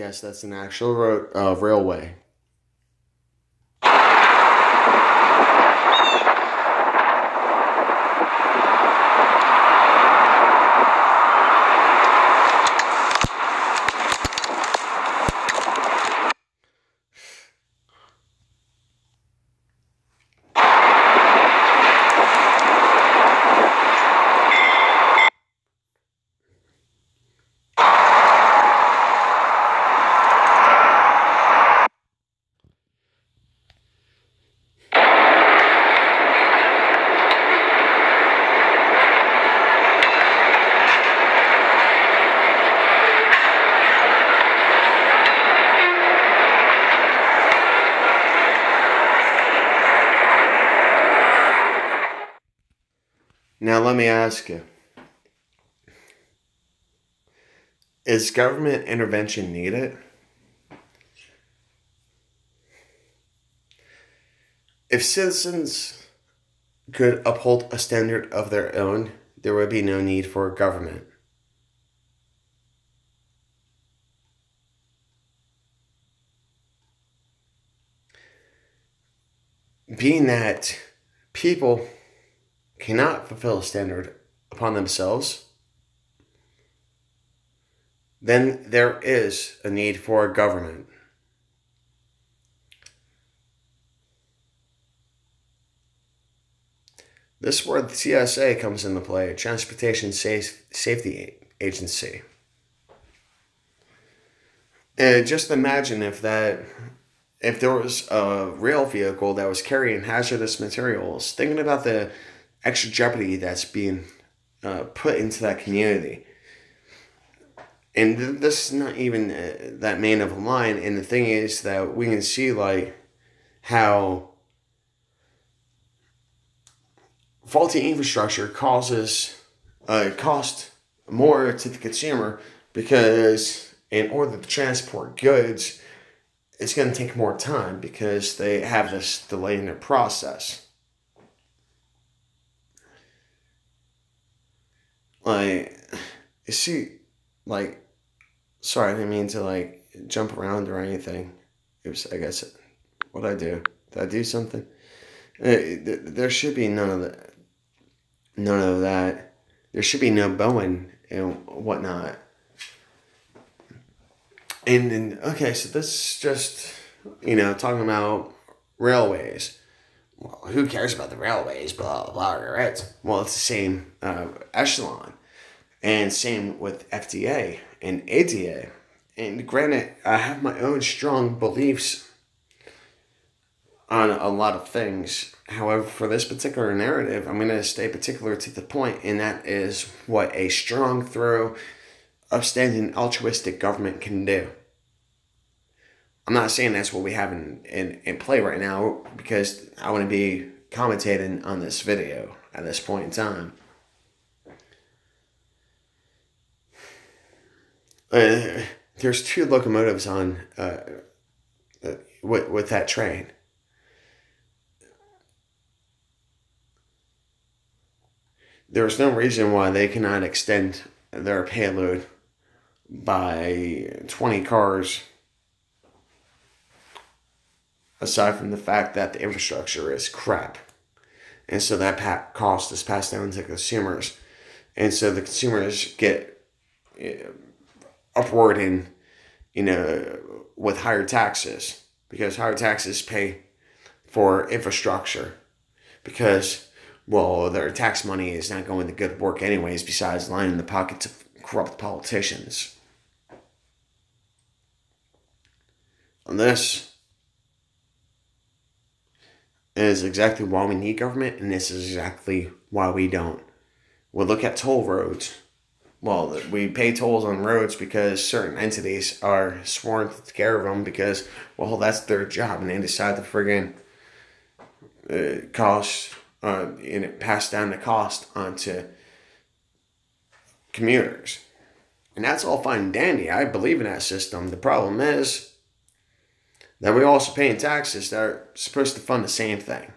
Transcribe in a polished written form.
Yes, that's an actual railway. Now let me ask you, is government intervention needed? If citizens could uphold a standard of their own, there would be no need for government. Being that people cannot fulfill a standard upon themselves, then there is a need for a government. This is where the TSA comes into play, Transportation Safety Agency. And just imagine if there was a rail vehicle that was carrying hazardous materials, thinking about the extra jeopardy that's being put into that community. And this is not even that main of a line. And the thing is that we can see like how faulty infrastructure cost more to the consumer, because in order to transport goods, it's going to take more time because they have this delay in their process. Like, you see, like, sorry, I didn't mean to like jump around or anything. It was, I guess, what did I do? Did I do something? There should be none of that. None of that. There should be no Bowen and whatnot. And okay, so this is just, talking about railways. Well, who cares about the railways? Blah, blah, blah, right? Well, it's the same echelon. And same with FDA and ADA. And granted, I have my own strong beliefs on a lot of things. However, for this particular narrative, I'm going to stay particular to the point, and that is what a strong, thorough, upstanding, altruistic government can do. I'm not saying that's what we have in play right now, because I want to be commentating on this video at this point in time. There's 2 locomotives on with that train. There's no reason why they cannot extend their payload by 20 cars, aside from the fact that the infrastructure is crap. And so that cost is passed down to consumers. And so the consumers get upward in, with higher taxes, because higher taxes pay for infrastructure, because, well, their tax money is not going to good work anyways, besides lining the pockets of corrupt politicians. And this is exactly why we need government, and this is exactly why we don't. We'll look at toll roads. Well, we pay tolls on roads because certain entities are sworn to take care of them, because, well, that's their job, and they decide to friggin' pass down the cost onto commuters. And that's all fine and dandy. I believe in that system. The problem is that we're also paying taxes that are supposed to fund the same thing.